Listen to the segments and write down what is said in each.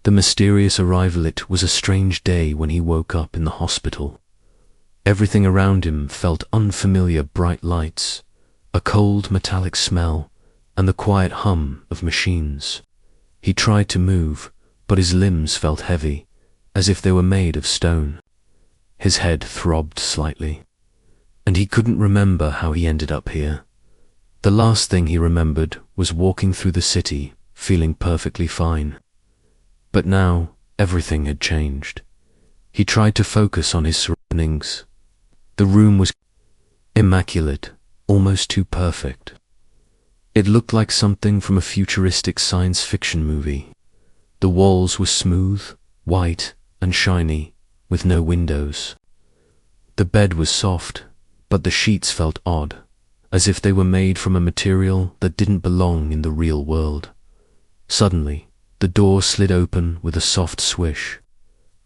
The mysterious arrival. It was a strange day when he woke up in the hospital. Everything around him felt unfamiliar: bright lights, a cold metallic smell, and the quiet hum of machines. He tried to move, but his limbs felt heavy, as if they were made of stone. His head throbbed slightly, and he couldn't remember how he ended up here. The last thing he remembered was walking through the city, feeling perfectly fine. But now, everything had changed. He tried to focus on his surroundings. The room was immaculate, almost too perfect. It looked like something from a futuristic science fiction movie. The walls were smooth, white, and shiny, with no windows. The bed was soft, but the sheets felt odd, as if they were made from a material that didn't belong in the real world. Suddenly, the door slid open with a soft swish.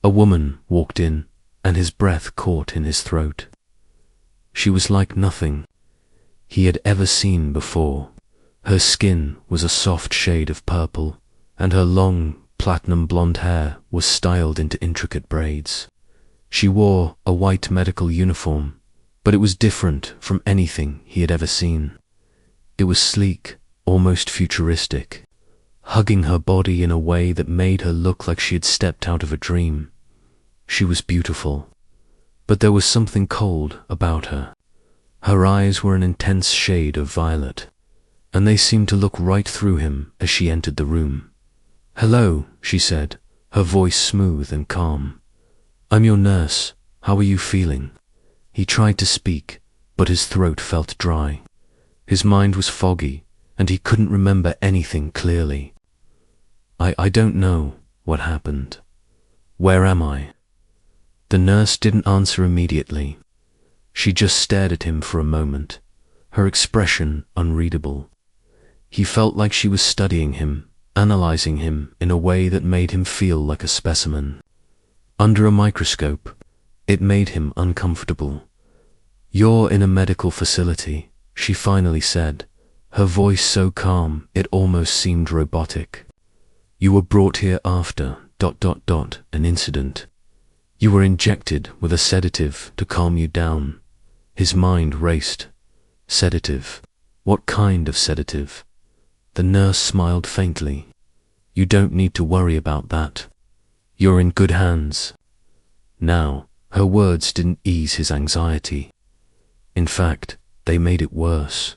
A woman walked in, and his breath caught in his throat. She was like nothing he had ever seen before. Her skin was a soft shade of purple, and her long, platinum blonde hair was styled into intricate braids. She wore a white medical uniform, but it was different from anything he had ever seen. It was sleek, almost futuristic, hugging her body in a way that made her look like she had stepped out of a dream. She was beautiful, but there was something cold about her. Her eyes were an intense shade of violet, and they seemed to look right through him as she entered the room. "Hello," she said, her voice smooth and calm. "I'm your nurse. How are you feeling?" He tried to speak, but his throat felt dry. His mind was foggy, and he couldn't remember anything clearly. I don't know what happened. Where am I?" The nurse didn't answer immediately. She just stared at him for a moment, her expression unreadable. He felt like she was studying him, analyzing him in a way that made him feel like a specimen. Under a microscope, it made him uncomfortable. "You're in a medical facility," she finally said, her voice so calm it almost seemed robotic. "You were brought here after ... an incident. You were injected with a sedative to calm you down." His mind raced. Sedative? What kind of sedative? The nurse smiled faintly. "You don't need to worry about that. You're in good hands." Now, her words didn't ease his anxiety. In fact, they made it worse.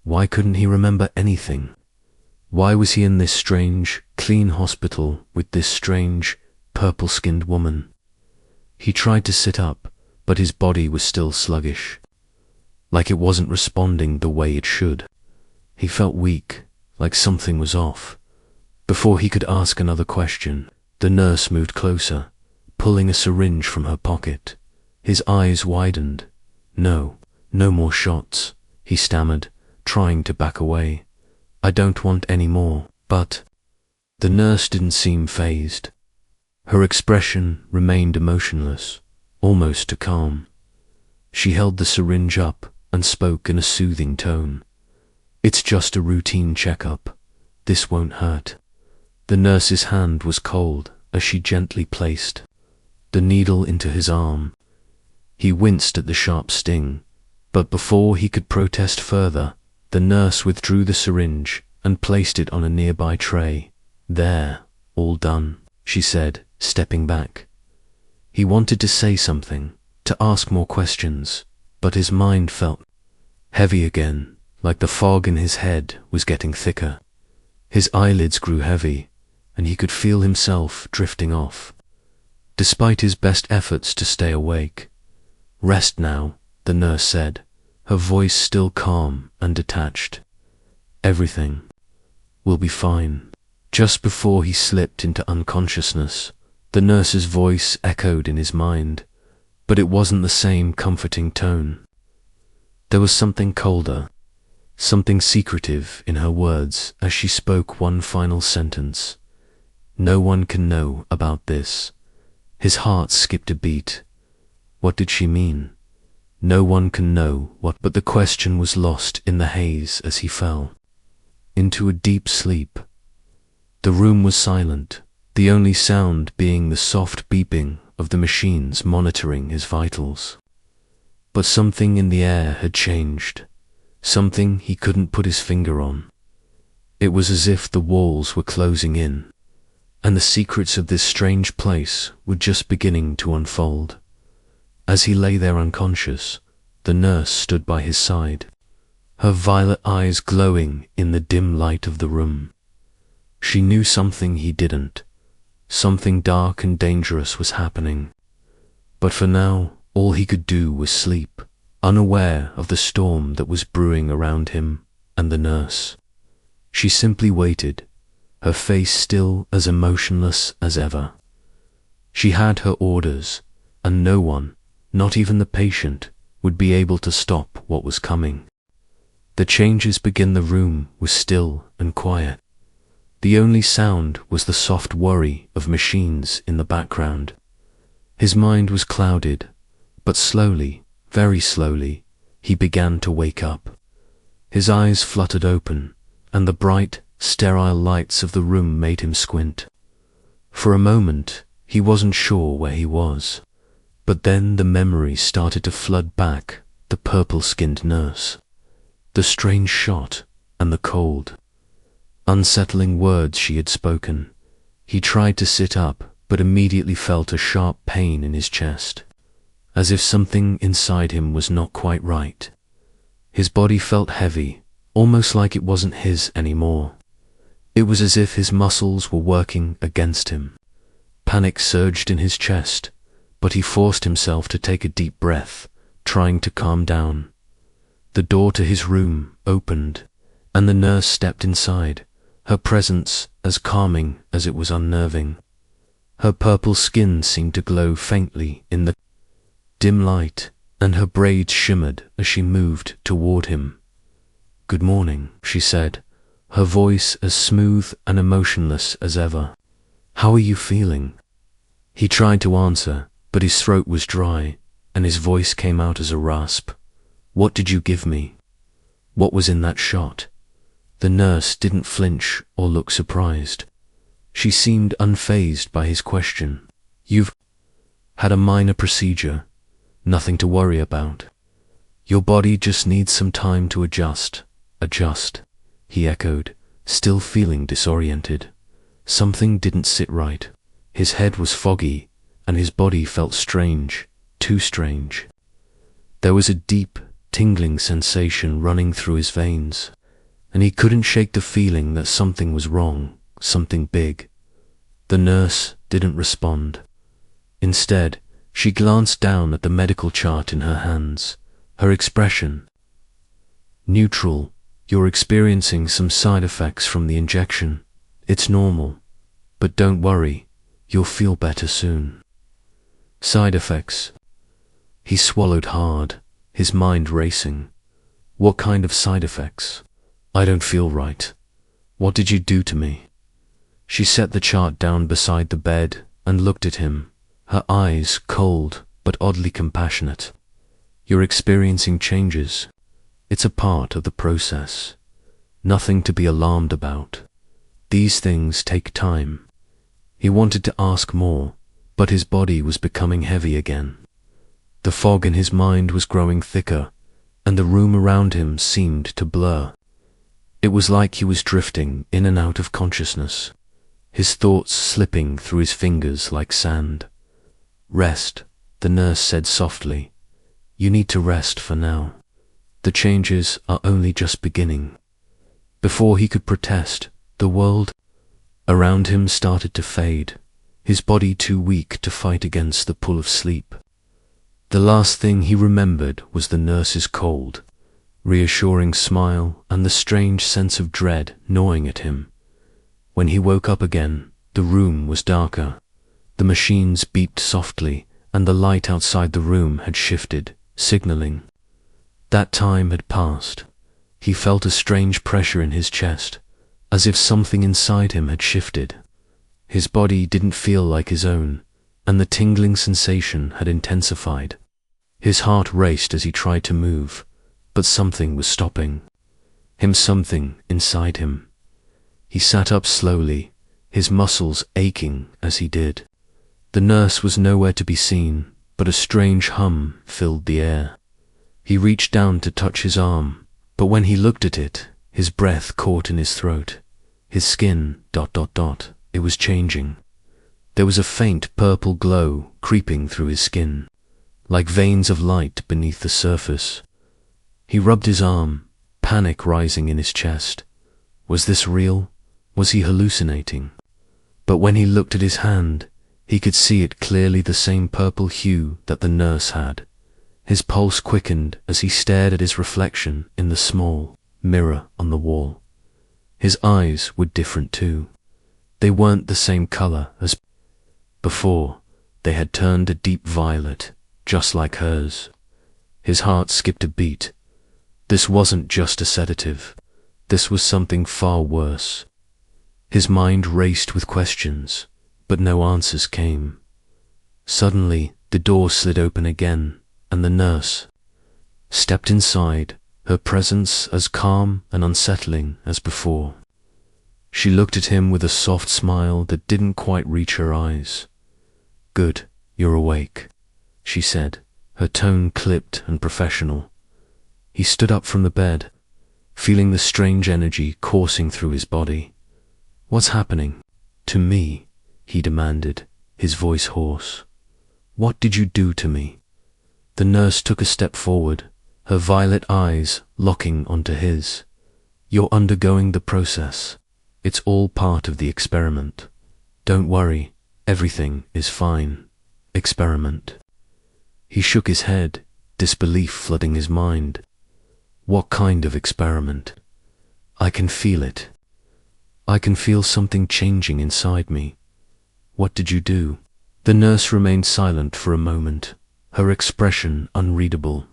Why couldn't he remember anything? Why was he in this strange, clean hospital with this strange, purple-skinned woman? He tried to sit up, but his body was still sluggish, like it wasn't responding the way it should. He felt weak, like something was off. Before he could ask another question, the nurse moved closer, pulling a syringe from her pocket. His eyes widened. No more shots," he stammered, trying to back away. "I don't want any more, but..." The nurse didn't seem fazed. Her expression remained emotionless, almost to calm. She held the syringe up and spoke in a soothing tone. "It's just a routine checkup. This won't hurt." The nurse's hand was cold as she gently placed the needle into his arm. He winced at the sharp sting, but before he could protest further, the nurse withdrew the syringe and placed it on a nearby tray. "There, all done," she said, stepping back. He wanted to say something, to ask more questions, but his mind felt heavy again, like the fog in his head was getting thicker. His eyelids grew heavy, and he could feel himself drifting off. Despite his best efforts to stay awake. "Rest now," the nurse said, her voice still calm and detached. "Everything will be fine." Just before he slipped into unconsciousness, the nurse's voice echoed in his mind, but it wasn't the same comforting tone. There was something colder, something secretive in her words as she spoke one final sentence. "No one can know about this." His heart skipped a beat. What did she mean? No one can know what, but the question was lost in the haze as he fell into a deep sleep. The room was silent, the only sound being the soft beeping of the machines monitoring his vitals. But something in the air had changed, something he couldn't put his finger on. It was as if the walls were closing in, and the secrets of this strange place were just beginning to unfold. As he lay there unconscious, the nurse stood by his side, her violet eyes glowing in the dim light of the room. She knew something he didn't. Something dark and dangerous was happening. But for now, all he could do was sleep, unaware of the storm that was brewing around him and the nurse. She simply waited, her face still as emotionless as ever. She had her orders, and no one, not even the patient, would be able to stop what was coming. The changes in the room was still and quiet. The only sound was the soft worry of machines in the background. His mind was clouded, but slowly, very slowly, he began to wake up. His eyes fluttered open, and the bright, sterile lights of the room made him squint. For a moment, he wasn't sure where he was. But then the memories started to flood back, the purple-skinned nurse, the strange shot, and the cold, unsettling words she had spoken. He tried to sit up, but immediately felt a sharp pain in his chest, as if something inside him was not quite right. His body felt heavy, almost like it wasn't his anymore. It was as if his muscles were working against him. Panic surged in his chest, but he forced himself to take a deep breath, trying to calm down. The door to his room opened, and the nurse stepped inside, her presence as calming as it was unnerving. Her purple skin seemed to glow faintly in the dim light, and her braids shimmered as she moved toward him. "Good morning," she said, her voice as smooth and emotionless as ever. "How are you feeling?" He tried to answer, but his throat was dry, and his voice came out as a rasp. "What did you give me? What was in that shot?" The nurse didn't flinch or look surprised. She seemed unfazed by his question. "You've had a minor procedure. Nothing to worry about. Your body just needs some time to adjust." "Adjust," he echoed, still feeling disoriented. Something didn't sit right. His head was foggy, and his body felt strange, too strange. There was a deep, tingling sensation running through his veins, and he couldn't shake the feeling that something was wrong, something big. The nurse didn't respond. Instead, she glanced down at the medical chart in her hands, her expression neutral. "You're experiencing some side effects from the injection. It's normal. But don't worry, you'll feel better soon." Side effects. He swallowed hard, his mind racing. What kind of side effects? "I don't feel right. What did you do to me?" She set the chart down beside the bed and looked at him, her eyes cold but oddly compassionate. "You're experiencing changes. It's a part of the process. Nothing to be alarmed about. These things take time." He wanted to ask more, but his body was becoming heavy again. The fog in his mind was growing thicker, and the room around him seemed to blur. It was like he was drifting in and out of consciousness, his thoughts slipping through his fingers like sand. "Rest," the nurse said softly. "You need to rest for now. The changes are only just beginning." Before he could protest, the world around him started to fade, his body too weak to fight against the pull of sleep. The last thing he remembered was the nurse's cold, reassuring smile and the strange sense of dread gnawing at him. When he woke up again, the room was darker. The machines beeped softly, and the light outside the room had shifted, signaling. That time had passed. He felt a strange pressure in his chest, as if something inside him had shifted. His body didn't feel like his own, and the tingling sensation had intensified. His heart raced as he tried to move, but something was stopping him, something inside him. He sat up slowly, his muscles aching as he did. The nurse was nowhere to be seen, but a strange hum filled the air. He reached down to touch his arm, but when he looked at it, his breath caught in his throat. His skin, it was changing. There was a faint purple glow creeping through his skin, like veins of light beneath the surface. He rubbed his arm, panic rising in his chest. Was this real? Was he hallucinating? But when he looked at his hand, he could see it clearly, the same purple hue that the nurse had. His pulse quickened as he stared at his reflection in the small mirror on the wall. His eyes were different too. They weren't the same color as before. They had turned a deep violet, just like hers. His heart skipped a beat. This wasn't just a sedative. This was something far worse. His mind raced with questions, but no answers came. Suddenly, the door slid open again, and the nurse stepped inside, her presence as calm and unsettling as before. She looked at him with a soft smile that didn't quite reach her eyes. "Good, you're awake," she said, her tone clipped and professional. He stood up from the bed, feeling the strange energy coursing through his body. "What's happening? To me?" he demanded, his voice hoarse. "What did you do to me?" The nurse took a step forward, her violet eyes locking onto his. "You're undergoing the process. It's all part of the experiment. Don't worry, everything is fine. Experiment." He shook his head, disbelief flooding his mind. "What kind of experiment?" "I can feel it. I can feel something changing inside me." "What did you do?" The nurse remained silent for a moment, her expression unreadable.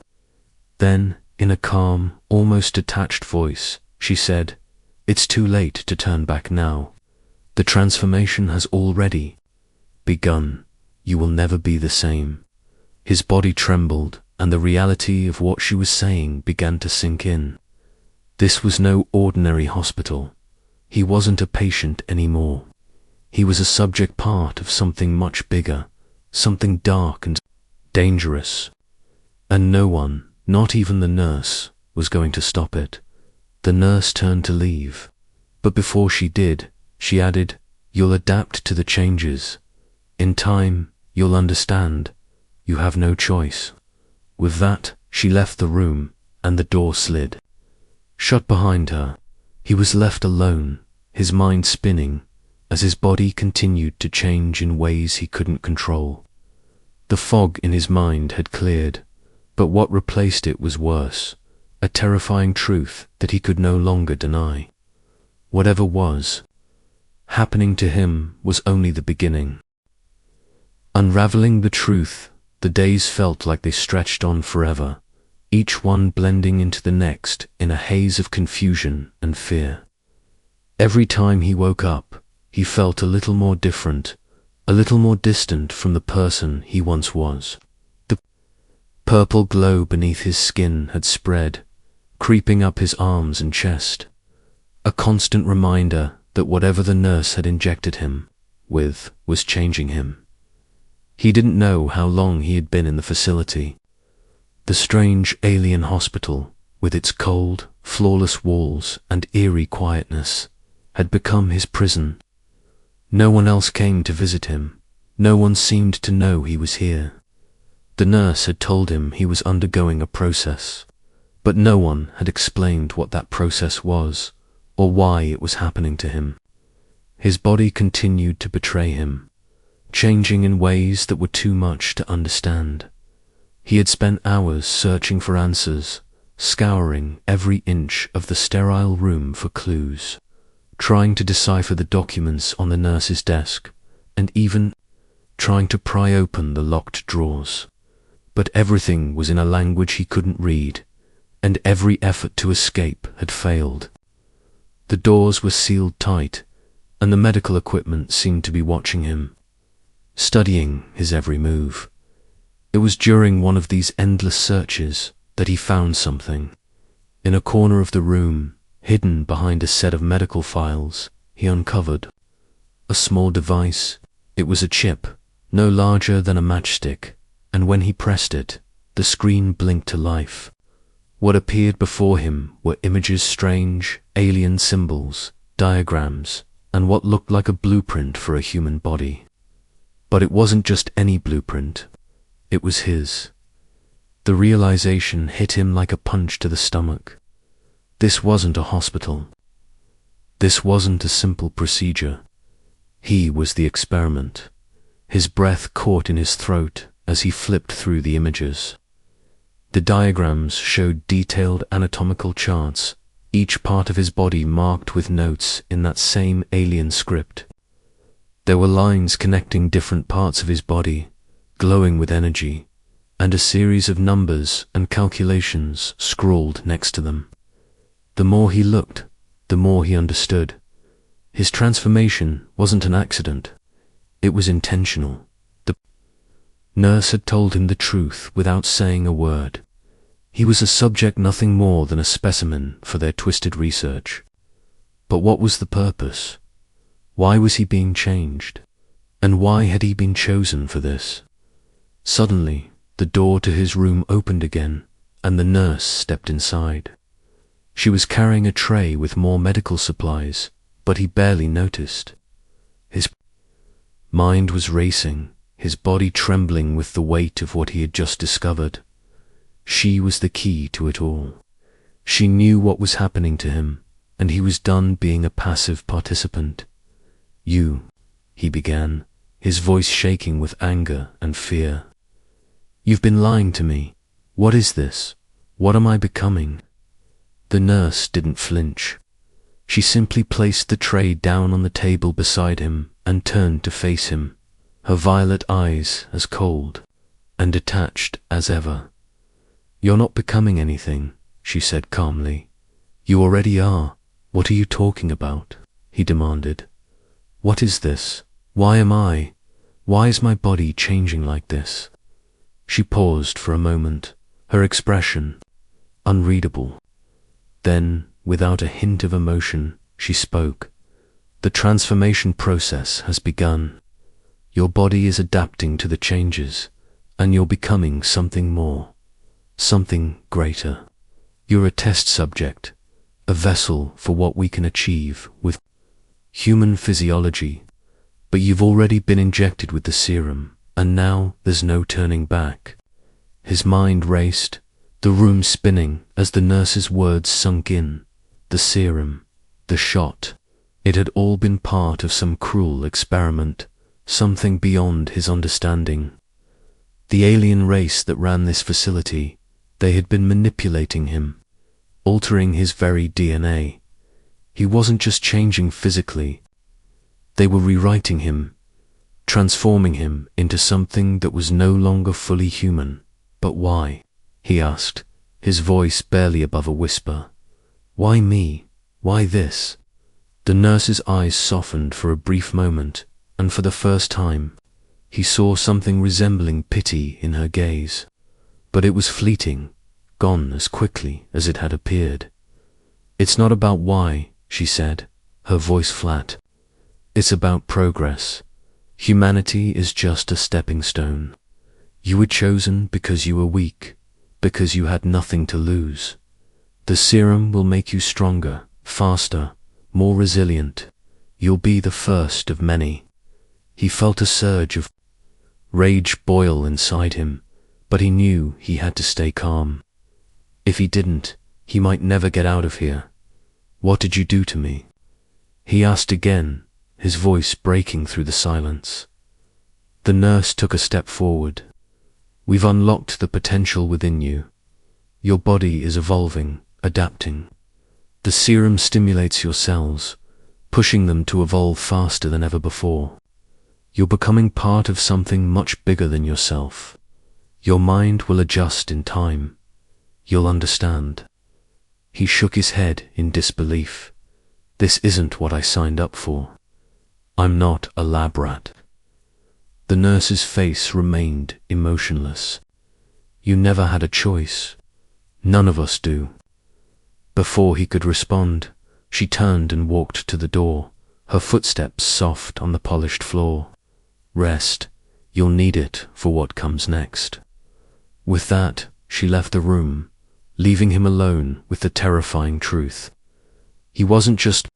Then, in a calm, almost detached voice, she said, "It's too late to turn back now. The transformation has already begun. You will never be the same." His body trembled, and the reality of what she was saying began to sink in. This was no ordinary hospital. He wasn't a patient anymore. He was a subject part of something much bigger, something dark and dangerous. And no one, not even the nurse, was going to stop it. The nurse turned to leave, but before she did, she added, "You'll adapt to the changes. In time, you'll understand. You have no choice." With that, she left the room, and the door slid shut behind her. He was left alone, his mind spinning, as his body continued to change in ways he couldn't control. The fog in his mind had cleared, but what replaced it was worse, a terrifying truth that he could no longer deny. Whatever was happening to him was only the beginning. Unraveling the truth, the days felt like they stretched on forever, each one blending into the next in a haze of confusion and fear. Every time he woke up, he felt a little more different, a little more distant from the person he once was. The purple glow beneath his skin had spread, creeping up his arms and chest, a constant reminder that whatever the nurse had injected him with was changing him. He didn't know how long he had been in the facility. The strange alien hospital, with its cold, flawless walls and eerie quietness, had become his prison. No one else came to visit him. No one seemed to know he was here. The nurse had told him he was undergoing a process, but no one had explained what that process was or why it was happening to him. His body continued to betray him, changing in ways that were too much to understand. He had spent hours searching for answers, scouring every inch of the sterile room for clues, trying to decipher the documents on the nurse's desk, and even trying to pry open the locked drawers. But everything was in a language he couldn't read, and every effort to escape had failed. The doors were sealed tight, and the medical equipment seemed to be watching him, studying his every move. It was during one of these endless searches that he found something. In a corner of the room, hidden behind a set of medical files, he uncovered a small device. It was a chip, no larger than a matchstick, and when he pressed it, the screen blinked to life. What appeared before him were images, strange, alien symbols, diagrams, and what looked like a blueprint for a human body. But it wasn't just any blueprint. It was his. The realization hit him like a punch to the stomach. This wasn't a hospital. This wasn't a simple procedure. He was the experiment. His breath caught in his throat as he flipped through the images. The diagrams showed detailed anatomical charts, each part of his body marked with notes in that same alien script. There were lines connecting different parts of his body, glowing with energy, and a series of numbers and calculations scrawled next to them. The more he looked, the more he understood. His transformation wasn't an accident. It was intentional. The nurse had told him the truth without saying a word. He was a subject, nothing more than a specimen for their twisted research. But what was the purpose? Why was he being changed? And why had he been chosen for this? Suddenly, the door to his room opened again, and the nurse stepped inside. She was carrying a tray with more medical supplies, but he barely noticed. His mind was racing, his body trembling with the weight of what he had just discovered. She was the key to it all. She knew what was happening to him, and he was done being a passive participant. "You," he began, his voice shaking with anger and fear. "You've been lying to me. What is this? What am I becoming?" The nurse didn't flinch. She simply placed the tray down on the table beside him and turned to face him, her violet eyes as cold and detached as ever. "You're not becoming anything," she said calmly. "You already are. What are you talking about?" he demanded. "What is this? Why am I? Why is my body changing like this?" She paused for a moment, her expression unreadable. Then, without a hint of emotion, she spoke. "The transformation process has begun. Your body is adapting to the changes, and you're becoming something more, something greater. You're a test subject, a vessel for what we can achieve with human physiology, but you've already been injected with the serum, and now there's no turning back." His mind raced, the room spinning as the nurse's words sunk in. The serum, the shot, it had all been part of some cruel experiment, something beyond his understanding. The alien race that ran this facility, they had been manipulating him, altering his very DNA. He wasn't just changing physically. They were rewriting him, transforming him into something that was no longer fully human. "But why?" he asked, his voice barely above a whisper. "Why me? Why this?" The nurse's eyes softened for a brief moment, and for the first time, he saw something resembling pity in her gaze. But it was fleeting, gone as quickly as it had appeared. "It's not about why," she said, her voice flat. "It's about progress. Humanity is just a stepping stone. You were chosen because you were weak, because you had nothing to lose. The serum will make you stronger, faster, more resilient. You'll be the first of many." He felt a surge of rage boil inside him, but he knew he had to stay calm. If he didn't, he might never get out of here. "What did you do to me?" he asked again, his voice breaking through the silence. The nurse took a step forward. "We've unlocked the potential within you. Your body is evolving, adapting. The serum stimulates your cells, pushing them to evolve faster than ever before. You're becoming part of something much bigger than yourself. Your mind will adjust in time. You'll understand." He shook his head in disbelief. "This isn't what I signed up for. I'm not a lab rat." The nurse's face remained emotionless. "You never had a choice. None of us do." Before he could respond, she turned and walked to the door, her footsteps soft on the polished floor. Rest, you'll need it for what comes next. With that, she left the room, leaving him alone with the terrifying truth. He wasn't just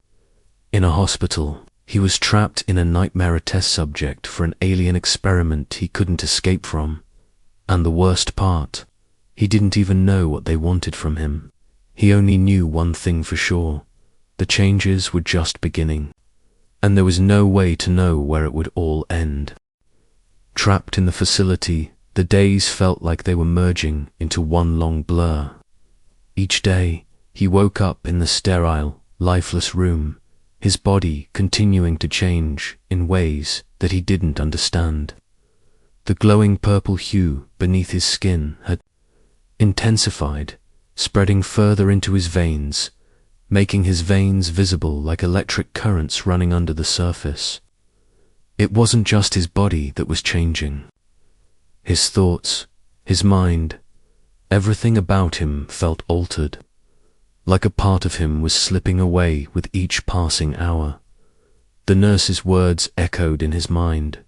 in a hospital, he was trapped in a nightmare test subject for an alien experiment he couldn't escape from. And the worst part, he didn't even know what they wanted from him. He only knew one thing for sure: the changes were just beginning, and there was no way to know where it would all end. Trapped in the facility, the days felt like they were merging into one long blur. Each day, he woke up in the sterile, lifeless room, his body continuing to change in ways that he didn't understand. The glowing purple hue beneath his skin had intensified, spreading further into his veins, making his veins visible like electric currents running under the surface. It wasn't just his body that was changing. His thoughts, his mind, everything about him felt altered, like a part of him was slipping away with each passing hour. The nurse's words echoed in his mind.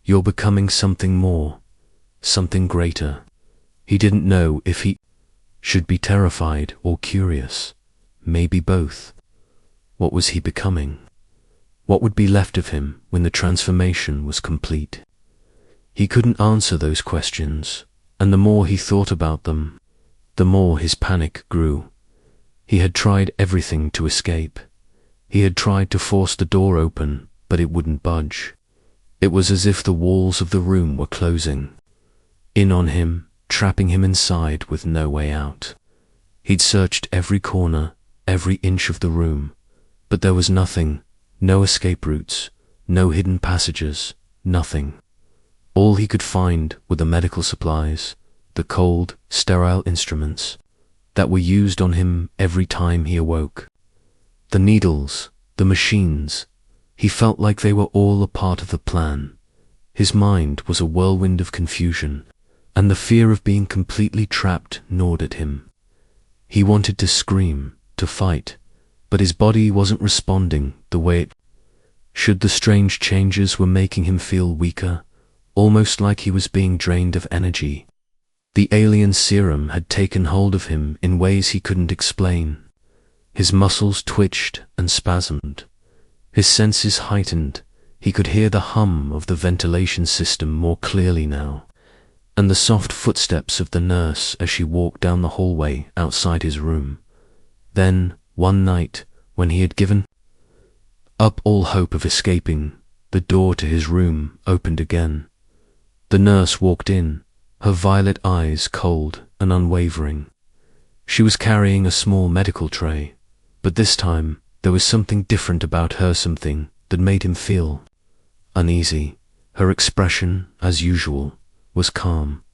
"You're becoming something more, something greater." He didn't know if he should be terrified or curious, maybe both. What was he becoming? What would be left of him when the transformation was complete? He couldn't answer those questions, and the more he thought about them, the more his panic grew. He had tried everything to escape. He had tried to force the door open, but it wouldn't budge. It was as if the walls of the room were closing in on him, trapping him inside with no way out. He'd searched every corner, every inch of the room, but there was nothing, no escape routes, no hidden passages, nothing. All he could find were the medical supplies, the cold, sterile instruments that were used on him every time he awoke. The needles, the machines, he felt like they were all a part of the plan. His mind was a whirlwind of confusion, and the fear of being completely trapped gnawed at him. He wanted to scream, to fight, but his body wasn't responding the way it should. The strange changes were making him feel weaker, almost like he was being drained of energy. The alien serum had taken hold of him in ways he couldn't explain. His muscles twitched and spasmed. His senses heightened. He could hear the hum of the ventilation system more clearly now, and the soft footsteps of the nurse as she walked down the hallway outside his room. Then, one night, when he had given up all hope of escaping, the door to his room opened again. The nurse walked in, her violet eyes cold and unwavering. She was carrying a small medical tray, but this time there was something different about her, something that made him feel uneasy. Her expression, as usual, was calm,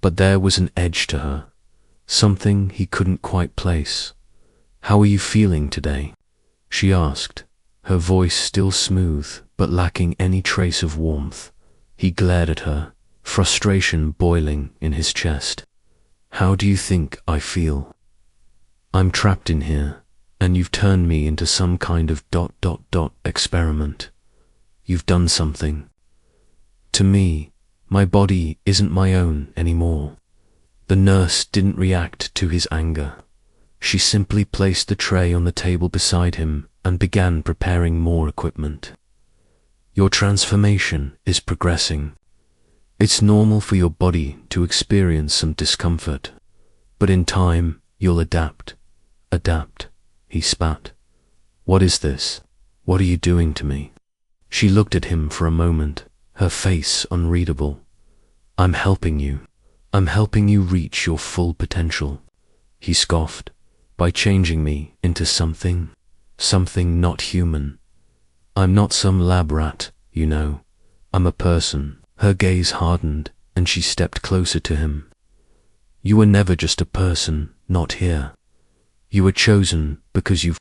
but there was an edge to her, something he couldn't quite place. "How are you feeling today?" she asked, her voice still smooth but lacking any trace of warmth. He glared at her, frustration boiling in his chest. "How do you think I feel? I'm trapped in here, and you've turned me into some kind of ... experiment. You've done something to me. My body isn't my own anymore." The nurse didn't react to his anger. She simply placed the tray on the table beside him and began preparing more equipment. "Your transformation is progressing. It's normal for your body to experience some discomfort, but in time you'll adapt." "Adapt?" he spat. "What is this? What are you doing to me?" She looked at him for a moment, her face unreadable. "I'm helping you. I'm helping you reach your full potential," he scoffed, "by changing me into something not human. I'm not some lab rat, you know. I'm a person." Her gaze hardened, and she stepped closer to him. "You were never just a person, not here. You were chosen because you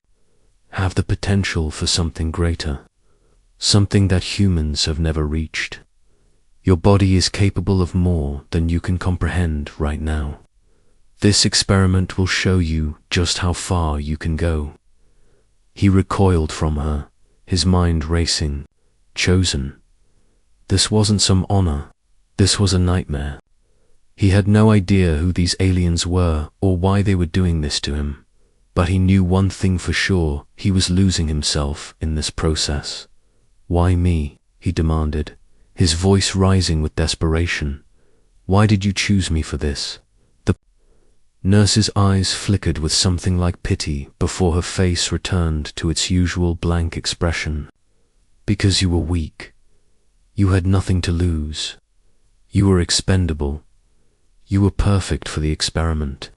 have the potential for something greater, something that humans have never reached. Your body is capable of more than you can comprehend right now. This experiment will show you just how far you can go." He recoiled from her, his mind racing. Chosen. This wasn't some honor. This was a nightmare. He had no idea who these aliens were or why they were doing this to him, but he knew one thing for sure: he was losing himself in this process. Why me? He demanded, his voice rising with desperation. Why did you choose me for this? The nurse's eyes flickered with something like pity before her face returned to its usual blank expression. Because you were weak. You had nothing to lose. You were expendable. You were perfect for the experiment.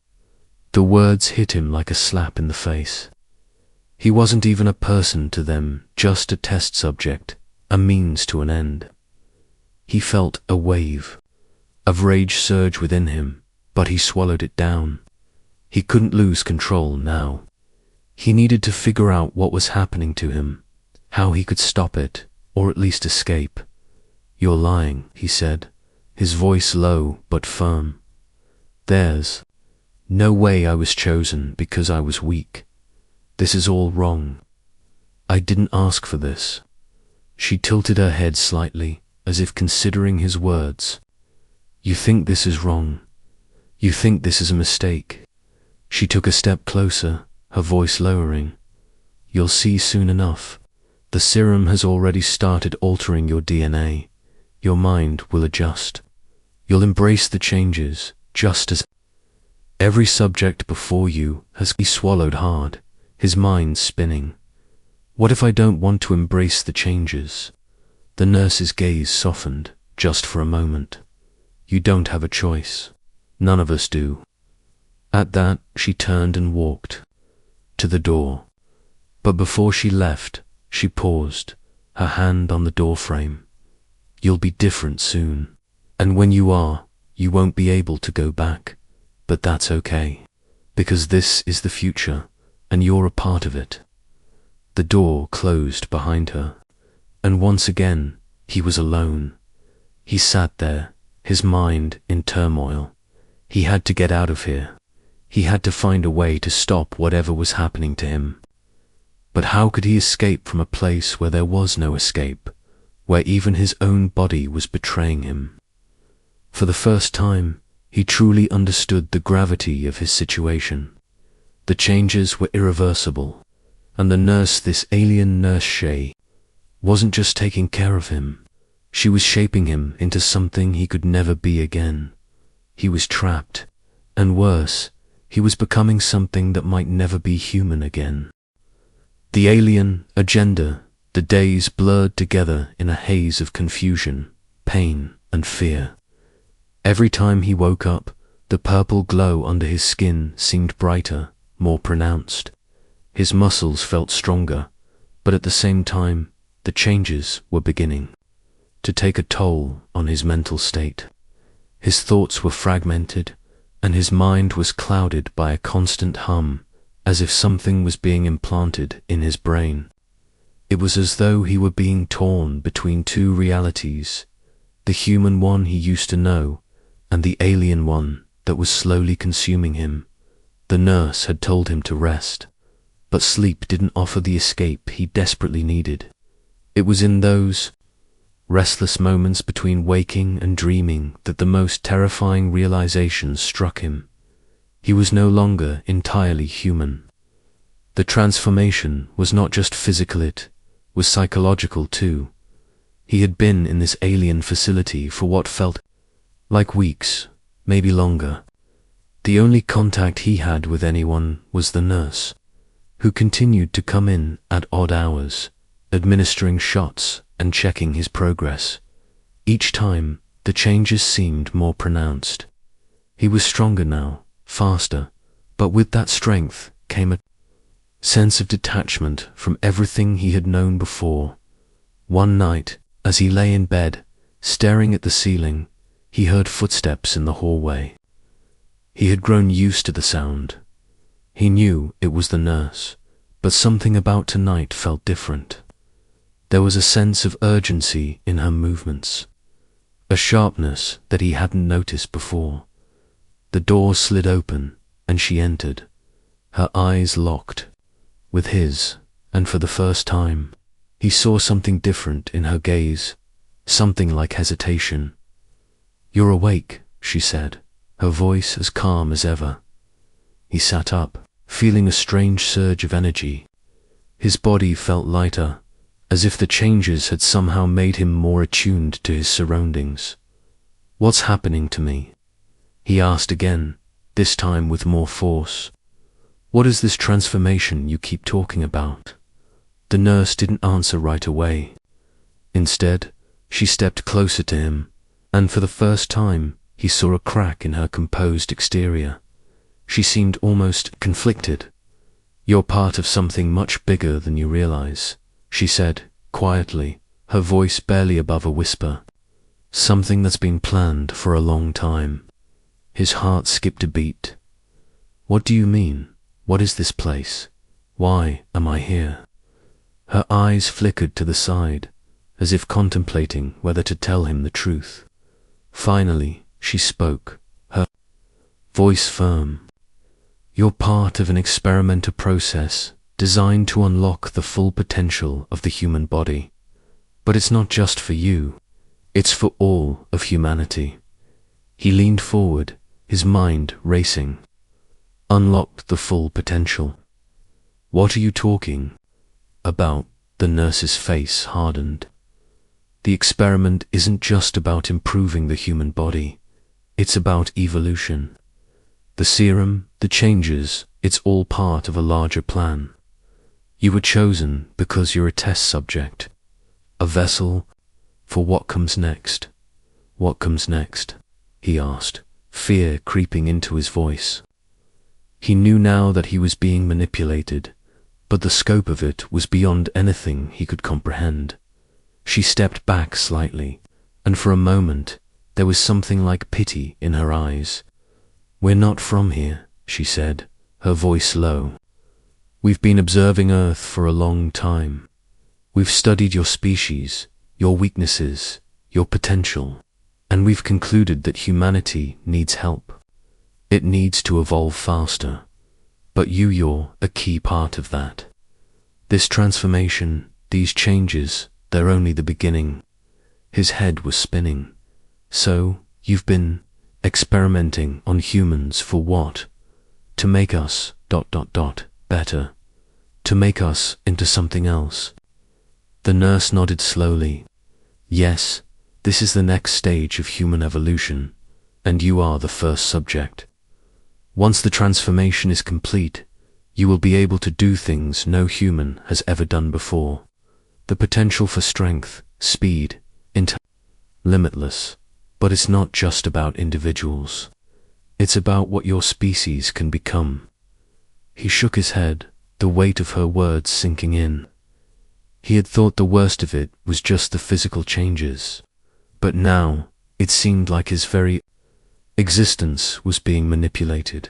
The words hit him like a slap in the face. He wasn't even a person to them, just a test subject, a means to an end. He felt a wave of rage surge within him, but he swallowed it down. He couldn't lose control now. He needed to figure out what was happening to him, how he could stop it, or at least escape. You're lying, he said, his voice low but firm. There's no way I was chosen because I was weak. This is all wrong. I didn't ask for this. She tilted her head slightly, as if considering his words. You think this is wrong. You think this is a mistake. She took a step closer, her voice lowering. You'll see soon enough. The serum has already started altering your DNA. Your mind will adjust. You'll embrace the changes, just as every subject before you has. He swallowed hard, his mind spinning. What if I don't want to embrace the changes? The nurse's gaze softened, just for a moment. You don't have a choice. None of us do. At that, she turned and walked to the door. But before she left, she paused, her hand on the doorframe. You'll be different soon. And when you are, you won't be able to go back. But that's okay. Because this is the future, and you're a part of it. The door closed behind her. And once again, he was alone. He sat there, his mind in turmoil. He had to get out of here. He had to find a way to stop whatever was happening to him. But how could he escape from a place where there was no escape, where even his own body was betraying him? For the first time, he truly understood the gravity of his situation. The changes were irreversible, and the nurse, this alien nurse Shay, wasn't just taking care of him. She was shaping him into something he could never be again. He was trapped, and worse, he was becoming something that might never be human again. The alien agenda, the days blurred together in a haze of confusion, pain, and fear. Every time he woke up, the purple glow under his skin seemed brighter, more pronounced. His muscles felt stronger, but at the same time, the changes were beginning to take a toll on his mental state. His thoughts were fragmented, and his mind was clouded by a constant hum, as if something was being implanted in his brain. It was as though he were being torn between two realities, the human one he used to know, and the alien one that was slowly consuming him. The nurse had told him to rest, but sleep didn't offer the escape he desperately needed. It was in those restless moments between waking and dreaming that the most terrifying realizations struck him. He was no longer entirely human. The transformation was not just physical, it was psychological too. He had been in this alien facility for what felt like weeks, maybe longer. The only contact he had with anyone was the nurse, who continued to come in at odd hours, administering shots and checking his progress. Each time, the changes seemed more pronounced. He was stronger now, faster, but with that strength came a sense of detachment from everything he had known before. One night, as he lay in bed, staring at the ceiling, he heard footsteps in the hallway. He had grown used to the sound. He knew it was the nurse, but something about tonight felt different. There was a sense of urgency in her movements, a sharpness that he hadn't noticed before. The door slid open, and she entered, her eyes locked with his, and for the first time, He saw something different in her gaze, something like hesitation. "You're awake," she said, her voice as calm as ever. He sat up, feeling a strange surge of energy. His body felt lighter, as if the changes had somehow made him more attuned to his surroundings. "What's happening to me?" he asked again, this time with more force. "What is this transformation you keep talking about?" The nurse didn't answer right away. Instead, she stepped closer to him, and for the first time, he saw a crack in her composed exterior. She seemed almost conflicted. "You're part of something much bigger than you realize," she said, quietly, her voice barely above a whisper. "Something that's been planned for a long time." His heart skipped a beat. "What do you mean? What is this place? Why am I here?" Her eyes flickered to the side, as if contemplating whether to tell him the truth. Finally, she spoke, her voice firm. "You're part of an experimental process designed to unlock the full potential of the human body. But it's not just for you, it's for all of humanity." He leaned forward, his mind racing. "Unlocked the full potential? What are you talking about?" The nurse's face hardened. "The experiment isn't just about improving the human body, it's about evolution. The serum, the changes, it's all part of a larger plan. You were chosen because you're a test subject, a vessel for what comes next." "What comes next?" he asked, fear creeping into his voice. He knew now that he was being manipulated, but the scope of it was beyond anything he could comprehend. She stepped back slightly, and for a moment there was something like pity in her eyes. "We're not from here," she said, her voice low. "We've been observing Earth for a long time. We've studied your species, your weaknesses, your potential, and we've concluded that humanity needs help. It needs to evolve faster. But you're a key part of that. This transformation, these changes, they're only the beginning." His head was spinning. "So, you've been experimenting on humans for what? To make us ... better? To make us into something else?" The nurse nodded slowly. "Yes, this is the next stage of human evolution, and you are the first subject. Once the transformation is complete, you will be able to do things no human has ever done before. The potential for strength, speed, limitless. But it's not just about individuals. It's about what your species can become." He shook his head, the weight of her words sinking in. He had thought the worst of it was just the physical changes, but now it seemed like his very existence was being manipulated.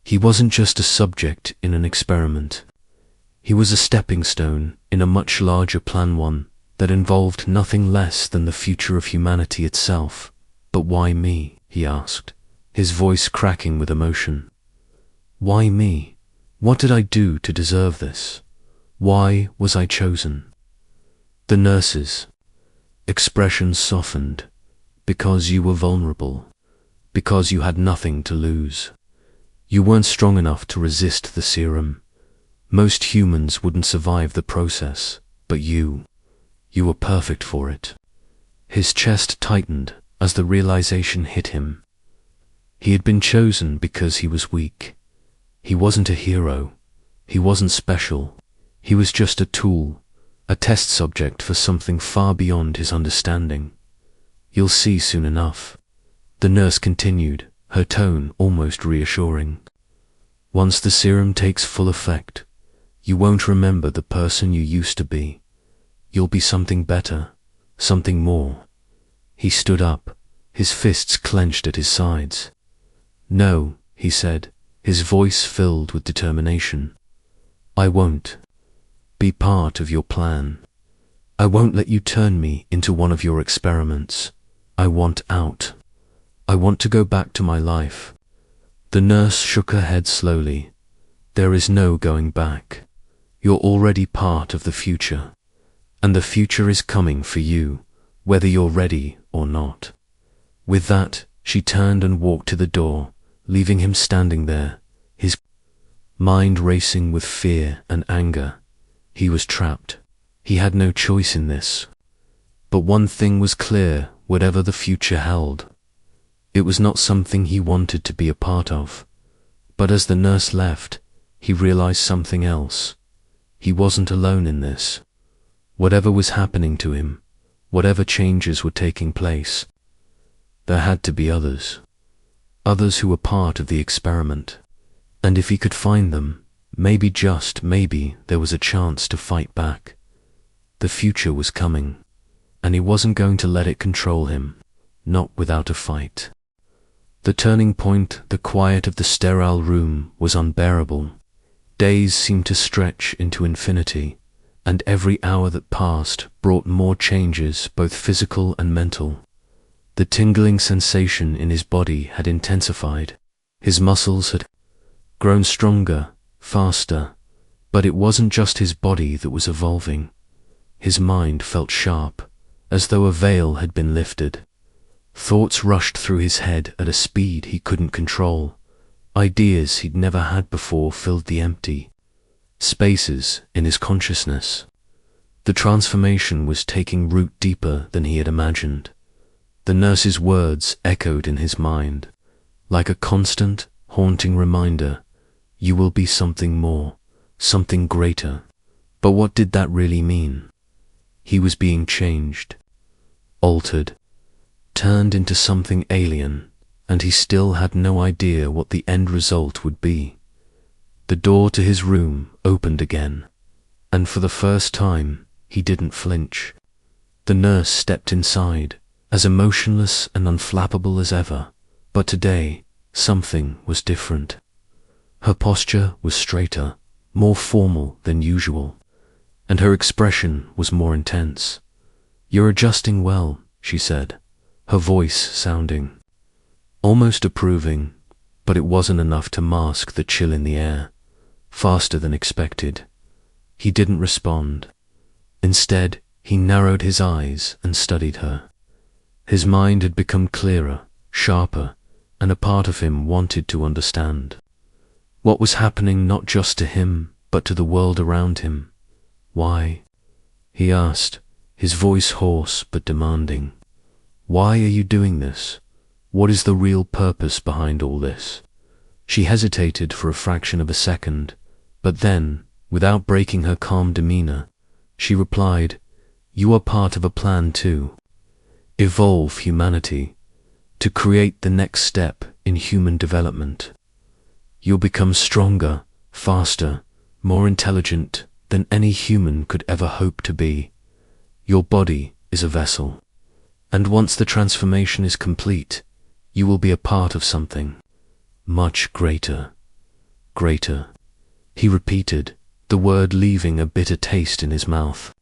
He wasn't just a subject in an experiment. He was a stepping stone in a much larger plan, one that involved nothing less than the future of humanity itself. "But why me?" he asked, his voice cracking with emotion. "Why me? What did I do to deserve this? Why was I chosen?" The nurse's expression softened. "Because you were vulnerable. Because you had nothing to lose. You weren't strong enough to resist the serum. Most humans wouldn't survive the process, but you were perfect for it." His chest tightened as the realization hit him. He had been chosen because he was weak. He wasn't a hero. He wasn't special. He was just a tool, a test subject for something far beyond his understanding. "You'll see soon enough," the nurse continued, her tone almost reassuring. "Once the serum takes full effect, you won't remember the person you used to be. You'll be something better, something more." He stood up, his fists clenched at his sides. "No," he said, his voice filled with determination. "I won't be part of your plan. I won't let you turn me into one of your experiments. I want out. I want to go back to my life." The nurse shook her head slowly. "There is no going back. You're already part of the future. And the future is coming for you, whether you're ready or not. With that, she turned and walked to the door, leaving him standing there, his mind racing with fear and anger. He was trapped. He had no choice in this. But one thing was clear, whatever the future held. It was not something he wanted to be a part of. But as the nurse left, he realized something else. He wasn't alone in this. Whatever was happening to him, whatever changes were taking place, there had to be others. Others who were part of the experiment. And if he could find them, maybe, just maybe, there was a chance to fight back. The future was coming, and he wasn't going to let it control him, not without a fight. The turning point, the quiet of the sterile room, was unbearable. Days seemed to stretch into infinity, and every hour that passed brought more changes, both physical and mental. The tingling sensation in his body had intensified. His muscles had grown stronger, faster, but it wasn't just his body that was evolving. His mind felt sharp, as though a veil had been lifted. Thoughts rushed through his head at a speed he couldn't control. Ideas he'd never had before filled the empty spaces in his consciousness. The transformation was taking root deeper than he had imagined. The nurse's words echoed in his mind, like a constant, haunting reminder, you will be something more, something greater. But what did that really mean? He was being changed, altered, turned into something alien, and he still had no idea what the end result would be. The door to his room opened again, and for the first time, he didn't flinch. The nurse stepped inside, as emotionless and unflappable as ever, but today, something was different. Her posture was straighter, more formal than usual, and her expression was more intense. You're adjusting well, she said, her voice sounding almost approving, but it wasn't enough to mask the chill in the air. Faster than expected. He didn't respond. Instead, he narrowed his eyes and studied her. His mind had become clearer, sharper, and a part of him wanted to understand what was happening, not just to him, but to the world around him. Why? He asked, his voice hoarse but demanding. Why are you doing this? What is the real purpose behind all this? She hesitated for a fraction of a second, but then, without breaking her calm demeanor, she replied, you are part of a plan to evolve humanity, to create the next step in human development. You'll become stronger, faster, more intelligent than any human could ever hope to be. Your body is a vessel, and once the transformation is complete, you will be a part of something much greater. Greater. He repeated, the word leaving a bitter taste in his mouth.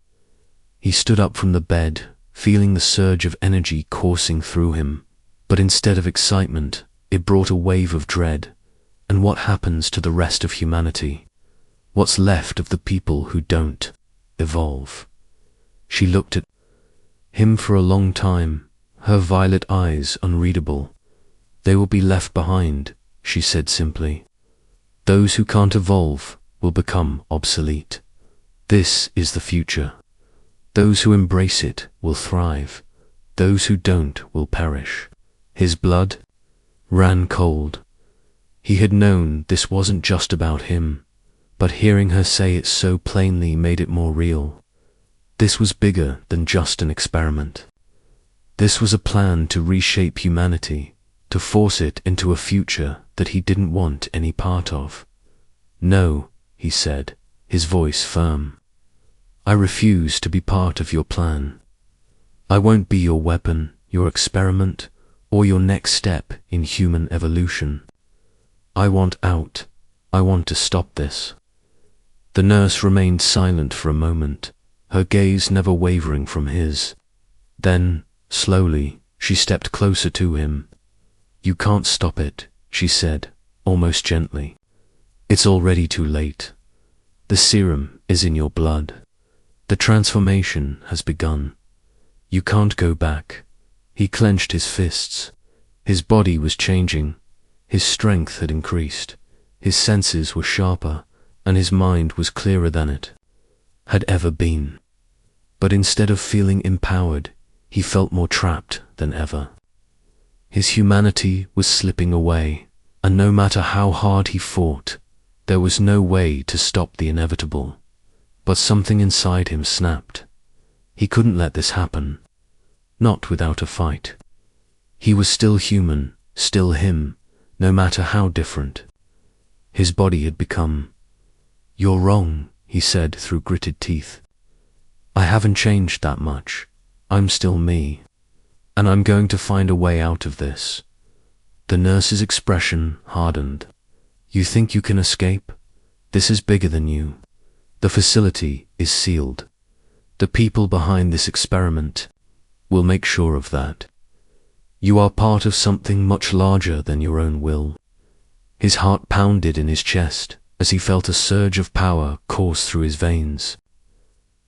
He stood up from the bed, feeling the surge of energy coursing through him, but instead of excitement, it brought a wave of dread. And what happens to the rest of humanity? What's left of the people who don't evolve? She looked at him for a long time, her violet eyes unreadable. They will be left behind, she said simply. Those who can't evolve will become obsolete. This is the future. Those who embrace it will thrive. Those who don't will perish. His blood ran cold. He had known this wasn't just about him, but hearing her say it so plainly made it more real. This was bigger than just an experiment. This was a plan to reshape humanity, to force it into a future that he didn't want any part of. No, he said, his voice firm. I refuse to be part of your plan. I won't be your weapon, your experiment, or your next step in human evolution. I want out. I want to stop this. The nurse remained silent for a moment, her gaze never wavering from his. Then, slowly, she stepped closer to him. You can't stop it, she said, almost gently. It's already too late. The serum is in your blood. The transformation has begun. You can't go back. He clenched his fists. His body was changing. His strength had increased. His senses were sharper, and his mind was clearer than it had ever been. But instead of feeling empowered, he felt more trapped than ever. His humanity was slipping away, and no matter how hard he fought, there was no way to stop the inevitable. But something inside him snapped. He couldn't let this happen. Not without a fight. He was still human, still him, no matter how different. His body had become. "You're wrong," he said through gritted teeth. "I haven't changed that much. I'm still me. And I'm going to find a way out of this." The nurse's expression hardened. "You think you can escape? This is bigger than you. The facility is sealed. The people behind this experiment will make sure of that. You are part of something much larger than your own will." His heart pounded in his chest as he felt a surge of power course through his veins.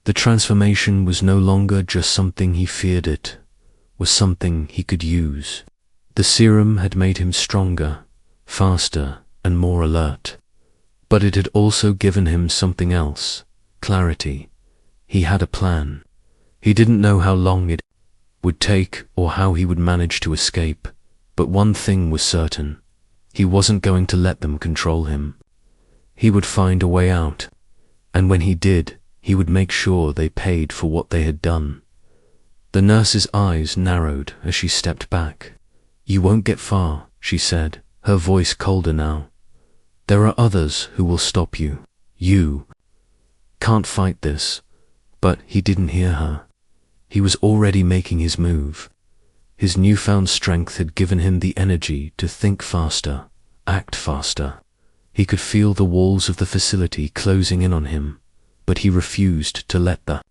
The transformation was no longer just something he feared, it was something he could use. The serum had made him stronger, faster, and more alert. But it had also given him something else, clarity. He had a plan. He didn't know how long it would take or how he would manage to escape, but one thing was certain. He wasn't going to let them control him. He would find a way out, and when he did, he would make sure they paid for what they had done. The nurse's eyes narrowed as she stepped back. "You won't get far," she said, her voice colder now. "There are others who will stop you. You can't fight this." But he didn't hear her. He was already making his move. His newfound strength had given him the energy to think faster, act faster. He could feel the walls of the facility closing in on him, but he refused to let the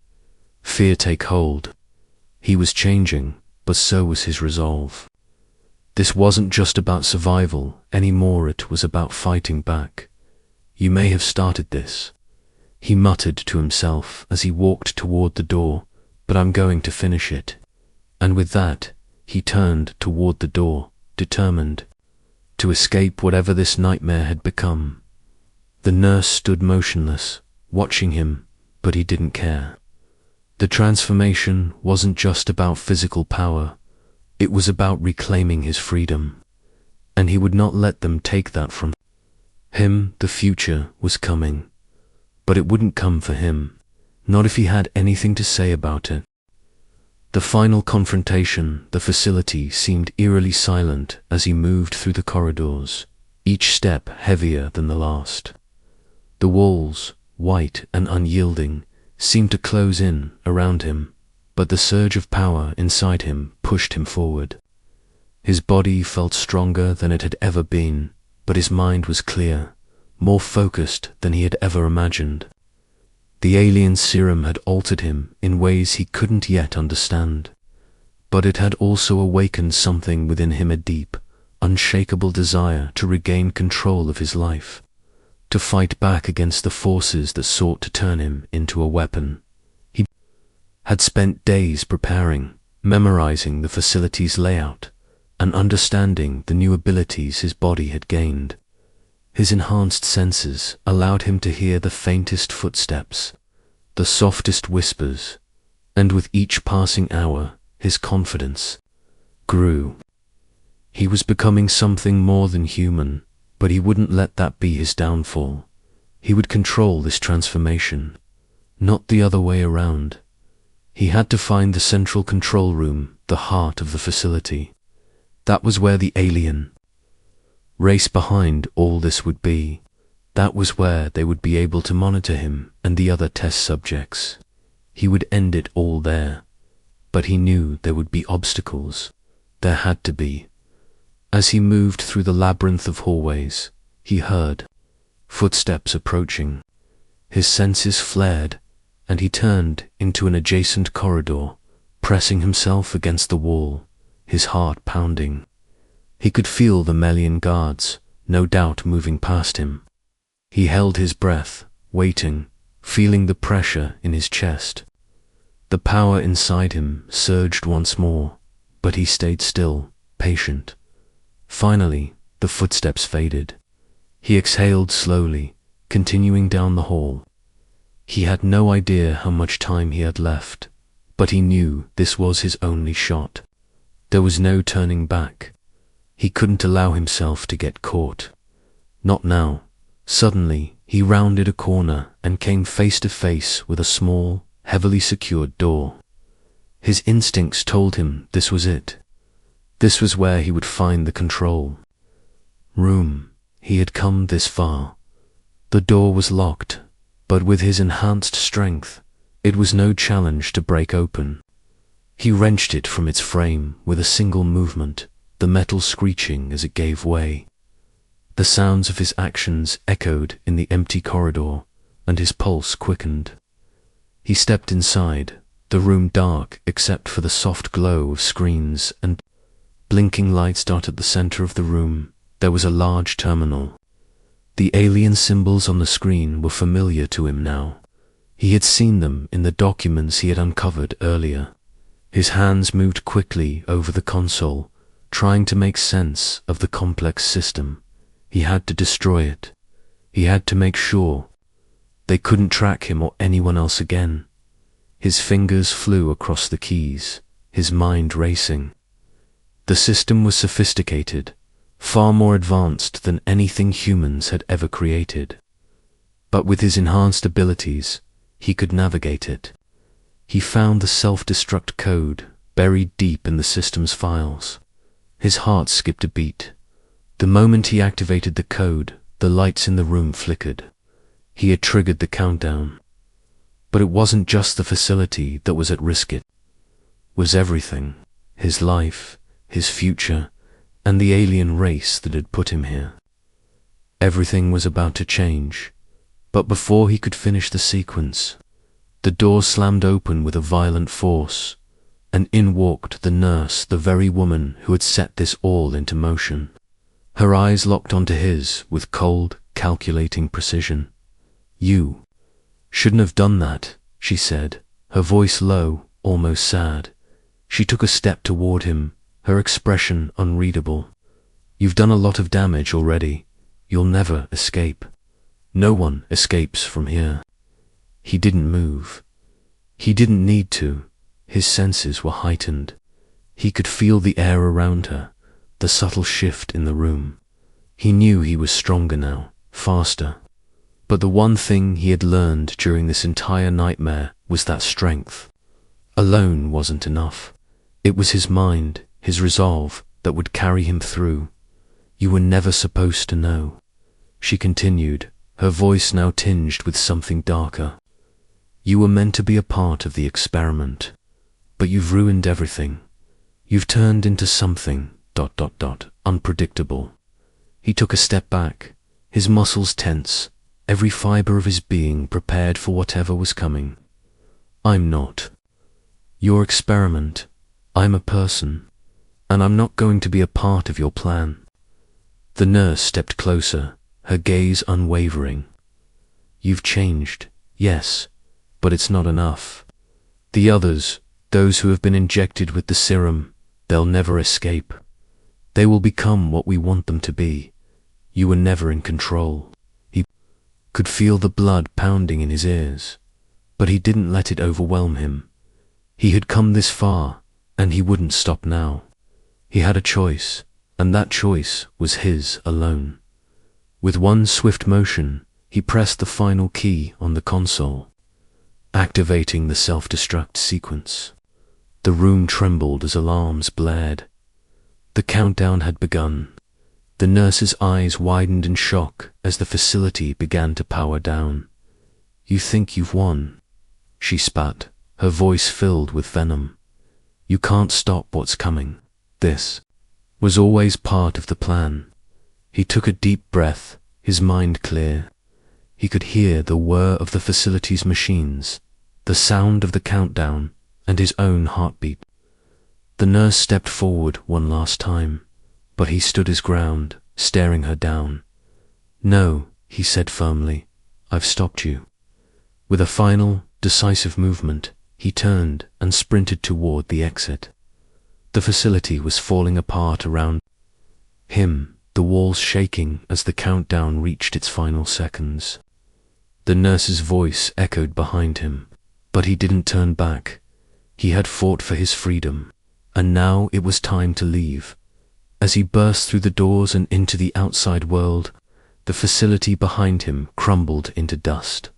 fear take hold. He was changing, but so was his resolve. This wasn't just about survival anymore, it was about fighting back. "You may have started this," he muttered to himself as he walked toward the door, "but I'm going to finish it." And with that, he turned toward the door, determined to escape whatever this nightmare had become. The nurse stood motionless, watching him, but he didn't care. The transformation wasn't just about physical power, it was about reclaiming his freedom. And he would not let them take that from him. The future was coming, but it wouldn't come for him, not if he had anything to say about it. The final confrontation, the facility seemed eerily silent as he moved through the corridors, each step heavier than the last. The walls, white and unyielding, seemed to close in around him, but the surge of power inside him pushed him forward. His body felt stronger than it had ever been, but his mind was clear, more focused than he had ever imagined. The alien serum had altered him in ways he couldn't yet understand, but it had also awakened something within him, a deep, unshakable desire to regain control of his life, to fight back against the forces that sought to turn him into a weapon. He had spent days preparing, memorizing the facility's layout, and understanding the new abilities his body had gained. His enhanced senses allowed him to hear the faintest footsteps, the softest whispers, and with each passing hour, his confidence grew. He was becoming something more than human, but he wouldn't let that be his downfall. He would control this transformation, not the other way around. He had to find the central control room, the heart of the facility. That was where the alien race behind all this would be. That was where they would be able to monitor him and the other test subjects. He would end it all there. But he knew there would be obstacles. There had to be. As he moved through the labyrinth of hallways, he heard footsteps approaching. His senses flared, and he turned into an adjacent corridor, pressing himself against the wall, his heart pounding. He could feel the Melian guards, no doubt moving past him. He held his breath, waiting, feeling the pressure in his chest. The power inside him surged once more, but he stayed still, patient. Finally, the footsteps faded. He exhaled slowly, continuing down the hall. He had no idea how much time he had left, but he knew this was his only shot. There was no turning back. He couldn't allow himself to get caught. Not now. Suddenly, he rounded a corner and came face to face with a small, heavily secured door. His instincts told him this was it. This was where he would find the control room. He had come this far. The door was locked, but with his enhanced strength, it was no challenge to break open. He wrenched it from its frame with a single movement, the metal screeching as it gave way. The sounds of his actions echoed in the empty corridor, and his pulse quickened. He stepped inside, the room dark except for the soft glow of screens and blinking lights dotted the center of the room. There was a large terminal. The alien symbols on the screen were familiar to him now. He had seen them in the documents he had uncovered earlier. His hands moved quickly over the console, trying to make sense of the complex system. He had to destroy it. He had to make sure they couldn't track him or anyone else again. His fingers flew across the keys, his mind racing. The system was sophisticated, far more advanced than anything humans had ever created. But with his enhanced abilities, he could navigate it. He found the self-destruct code buried deep in the system's files. His heart skipped a beat. The moment he activated the code, the lights in the room flickered. He had triggered the countdown. But it wasn't just the facility that was at risk, it was everything. His life, his future, and the alien race that had put him here. Everything was about to change, but before he could finish the sequence, the door slammed open with a violent force, and in walked the nurse, the very woman who had set this all into motion. Her eyes locked onto his with cold, calculating precision. "You shouldn't have done that," she said, her voice low, almost sad. She took a step toward him, her expression unreadable. "You've done a lot of damage already. You'll never escape. No one escapes from here." He didn't move. He didn't need to. His senses were heightened. He could feel the air around her, the subtle shift in the room. He knew he was stronger now, faster. But the one thing he had learned during this entire nightmare was that strength alone wasn't enough. It was his mind, his resolve, that would carry him through. "You were never supposed to know," she continued, her voice now tinged with something darker. "You were meant to be a part of the experiment, but you've ruined everything. You've turned into something ... unpredictable." He took a step back, his muscles tense, every fiber of his being prepared for whatever was coming. "I'm not your experiment. I'm a person, and I'm not going to be a part of your plan." The nurse stepped closer, her gaze unwavering. "You've changed, yes, but it's not enough. The others, those who have been injected with the serum, they'll never escape. They will become what we want them to be. You were never in control." He could feel the blood pounding in his ears, but he didn't let it overwhelm him. He had come this far, and he wouldn't stop now. He had a choice, and that choice was his alone. With one swift motion, he pressed the final key on the console, activating the self-destruct sequence. The room trembled as alarms blared. The countdown had begun. The nurse's eyes widened in shock as the facility began to power down. "You think you've won," she spat, her voice filled with venom. "You can't stop what's coming. This was always part of the plan." He took a deep breath, his mind clear. He could hear the whir of the facility's machines, the sound of the countdown, and his own heartbeat. The nurse stepped forward one last time, but he stood his ground, staring her down. "No," he said firmly, "I've stopped you. With a final, decisive movement, he turned and sprinted toward the exit. The facility was falling apart around him, the walls shaking as the countdown reached its final seconds. The nurse's voice echoed behind him, but he didn't turn back. He had fought for his freedom, and now it was time to leave. As he burst through the doors and into the outside world, the facility behind him crumbled into dust.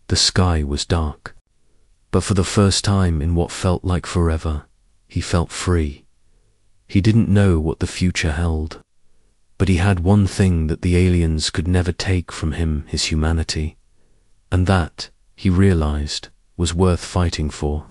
The sky was dark, but for the first time in what felt like forever, he felt free. He didn't know what the future held, but he had one thing that the aliens could never take from him: his humanity. And that, he realized, was worth fighting for.